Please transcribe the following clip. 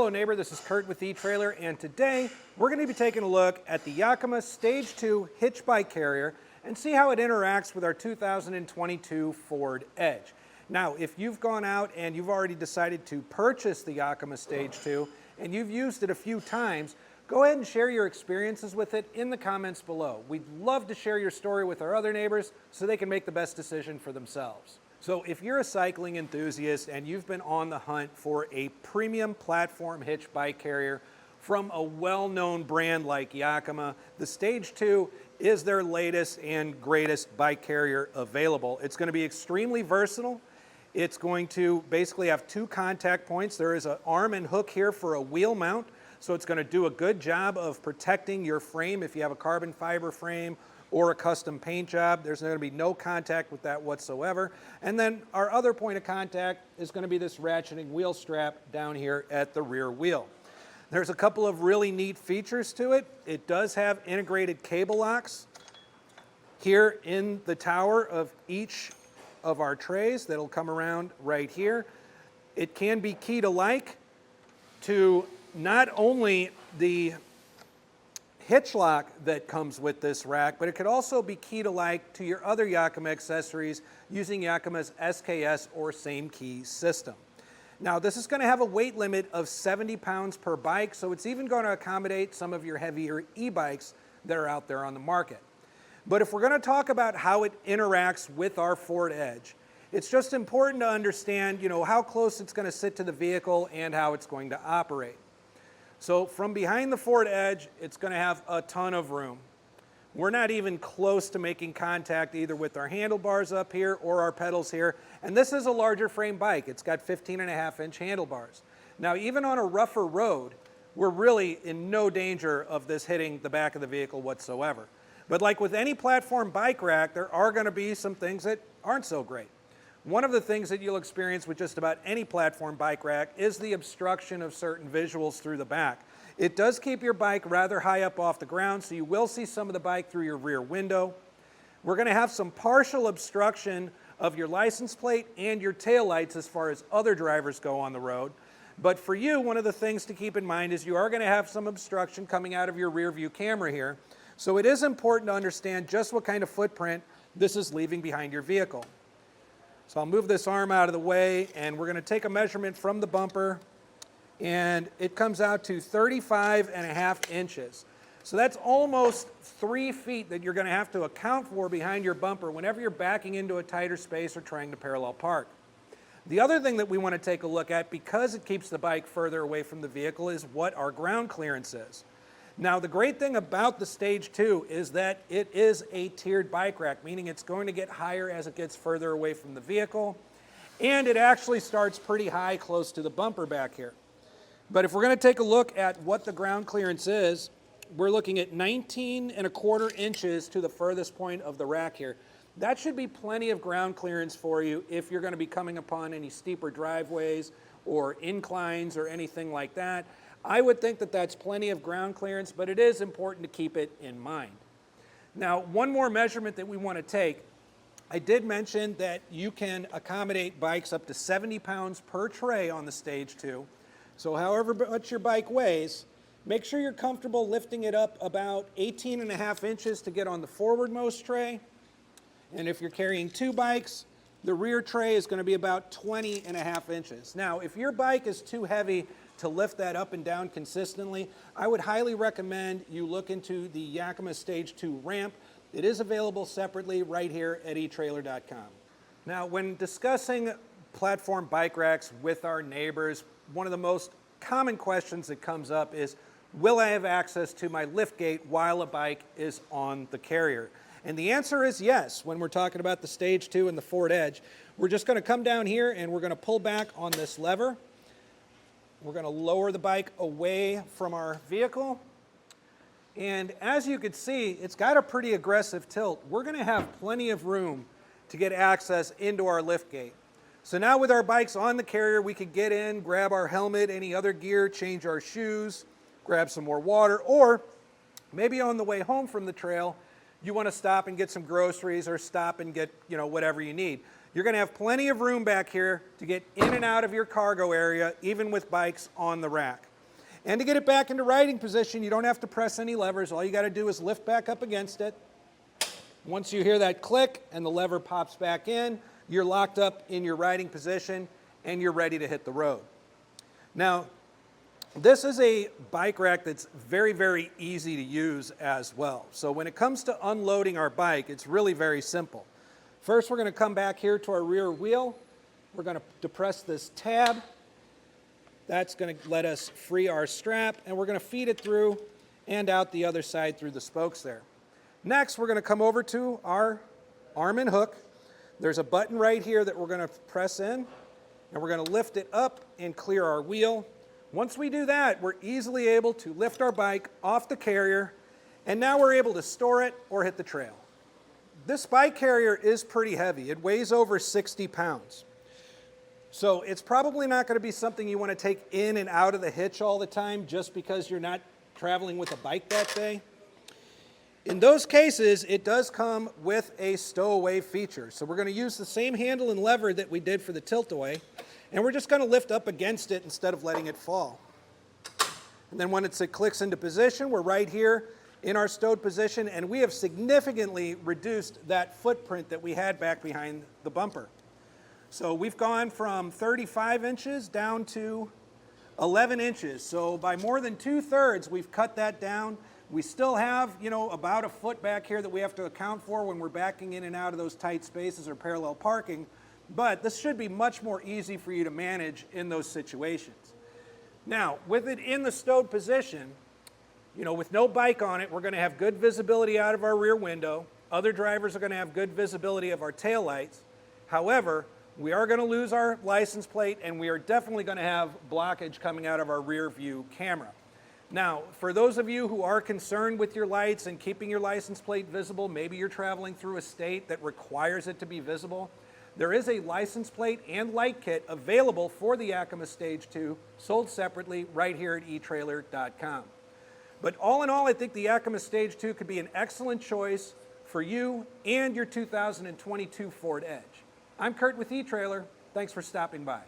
Hello neighbor, this is Curt with eTrailer, and today we're going to be taking a look at the Yakima StageTwo hitch bike carrier and see how it interacts with our 2022 Ford Edge. Now, if you've gone out and you've already decided to purchase the Yakima StageTwo and you've used it a few times, go ahead and share your experiences with it in the comments below. We'd love to share your story with our other neighbors so they can make the best decision for themselves. So if you're a cycling enthusiast and you've been on the hunt for a premium platform hitch bike carrier from a well-known brand like Yakima, the StageTwo is their latest and greatest bike carrier available. It's going to be extremely versatile. It's going to basically have two contact points. There is an arm and hook here for a wheel mount, so it's going to do a good job of protecting your frame if you have a carbon fiber frame or a custom paint job. There's going to be no contact with that whatsoever. And then our other point of contact is going to be this ratcheting wheel strap down here at the rear wheel. There's a couple of really neat features to it. It does have integrated cable locks here in the tower of each of our trays that'll come around right here. It can be key to like to not only the hitch lock that comes with this rack, but it could also be key to like to your other Yakima accessories using Yakima's SKS or same key system. Now, this is going to have a weight limit of 70 pounds per bike, so it's even going to accommodate some of your heavier e-bikes that are out there on the market. But if we're going to talk about how it interacts with our Ford Edge, it's just important to understand, how close it's going to sit to the vehicle and how it's going to operate. So from behind the Ford Edge, it's going to have a ton of room. We're not even close to making contact either with our handlebars up here or our pedals here. And this is a larger frame bike. It's got 15.5-inch handlebars. Now, even on a rougher road, we're really in no danger of this hitting the back of the vehicle whatsoever. But like with any platform bike rack, there are going to be some things that aren't so great. One of the things that you'll experience with just about any platform bike rack is the obstruction of certain visuals through the back. It does keep your bike rather high up off the ground, so you will see some of the bike through your rear window. We're going to have some partial obstruction of your license plate and your taillights as far as other drivers go on the road. But for you, one of the things to keep in mind is you are going to have some obstruction coming out of your rear view camera here. So it is important to understand just what kind of footprint this is leaving behind your vehicle. So I'll move this arm out of the way, and we're going to take a measurement from the bumper, and it comes out to 35.5 inches. So that's almost 3 feet that you're going to have to account for behind your bumper whenever you're backing into a tighter space or trying to parallel park. The other thing that we want to take a look at, because it keeps the bike further away from the vehicle, is what our ground clearance is. Now, the great thing about the StageTwo is that it is a tiered bike rack, meaning it's going to get higher as it gets further away from the vehicle, and it actually starts pretty high close to the bumper back here. But if we're going to take a look at what the ground clearance is, we're looking at 19.25 inches to the furthest point of the rack here. That should be plenty of ground clearance for you if you're going to be coming upon any steeper driveways or inclines or anything like that. I would think that that's plenty of ground clearance, but it is important to keep it in mind. Now, one more measurement that we want to take. I did mention that you can accommodate bikes up to 70 pounds per tray on the StageTwo. So however much your bike weighs, make sure you're comfortable lifting it up about 18.5 inches to get on the forwardmost tray. And if you're carrying two bikes, the rear tray is going to be about 20.5 inches. Now, if your bike is too heavy to lift that up and down consistently, I would highly recommend you look into the Yakima StageTwo ramp. It is available separately right here at etrailer.com. Now, when discussing platform bike racks with our neighbors, one of the most common questions that comes up is, will I have access to my lift gate while a bike is on the carrier? And the answer is yes. When we're talking about the StageTwo and the Ford Edge, we're just going to come down here and we're going to pull back on this lever. We're going to lower the bike away from our vehicle. And as you can see, it's got a pretty aggressive tilt. We're going to have plenty of room to get access into our lift gate. So now with our bikes on the carrier, we could get in, grab our helmet, any other gear, change our shoes, grab some more water, or maybe on the way home from the trail, you want to stop and get some groceries or stop and get, whatever you need. You're going to have plenty of room back here to get in and out of your cargo area, even with bikes on the rack. And to get it back into riding position, you don't have to press any levers. All you got to do is lift back up against it. Once you hear that click and the lever pops back in, you're locked up in your riding position and you're ready to hit the road. Now, this is a bike rack that's very, very easy to use as well. So when it comes to unloading our bike, it's really very simple. First, we're going to come back here to our rear wheel. We're going to depress this tab. That's going to let us free our strap, and we're going to feed it through and out the other side through the spokes there. Next, we're going to come over to our arm and hook. There's a button right here that we're going to press in, and we're going to lift it up and clear our wheel. Once we do that, we're easily able to lift our bike off the carrier, and now we're able to store it or hit the trail. This bike carrier is pretty heavy. It weighs over 60 pounds. So it's probably not going to be something you want to take in and out of the hitch all the time just because you're not traveling with a bike that day. In those cases, it does come with a stowaway feature. So we're going to use the same handle and lever that we did for the tilt-away, and we're just going to lift up against it instead of letting it fall. And then when it clicks into position, we're right here in our stowed position, and we have significantly reduced that footprint that we had back behind the bumper. So we've gone from 35 inches down to 11 inches. So by more than 2/3, we've cut that down. We still have, about a foot back here that we have to account for when we're backing in and out of those tight spaces or parallel parking. But this should be much more easy for you to manage in those situations. Now, with it in the stowed position, with no bike on it, we're going to have good visibility out of our rear window. Other drivers are going to have good visibility of our taillights. However, we are going to lose our license plate, and we are definitely going to have blockage coming out of our rear view camera. Now, for those of you who are concerned with your lights and keeping your license plate visible, maybe you're traveling through a state that requires it to be visible, there is a license plate and light kit available for the Yakima StageTwo, sold separately right here at etrailer.com. But all in all, I think the Yakima StageTwo could be an excellent choice for you and your 2022 Ford Edge. I'm Curt with eTrailer. Thanks for stopping by.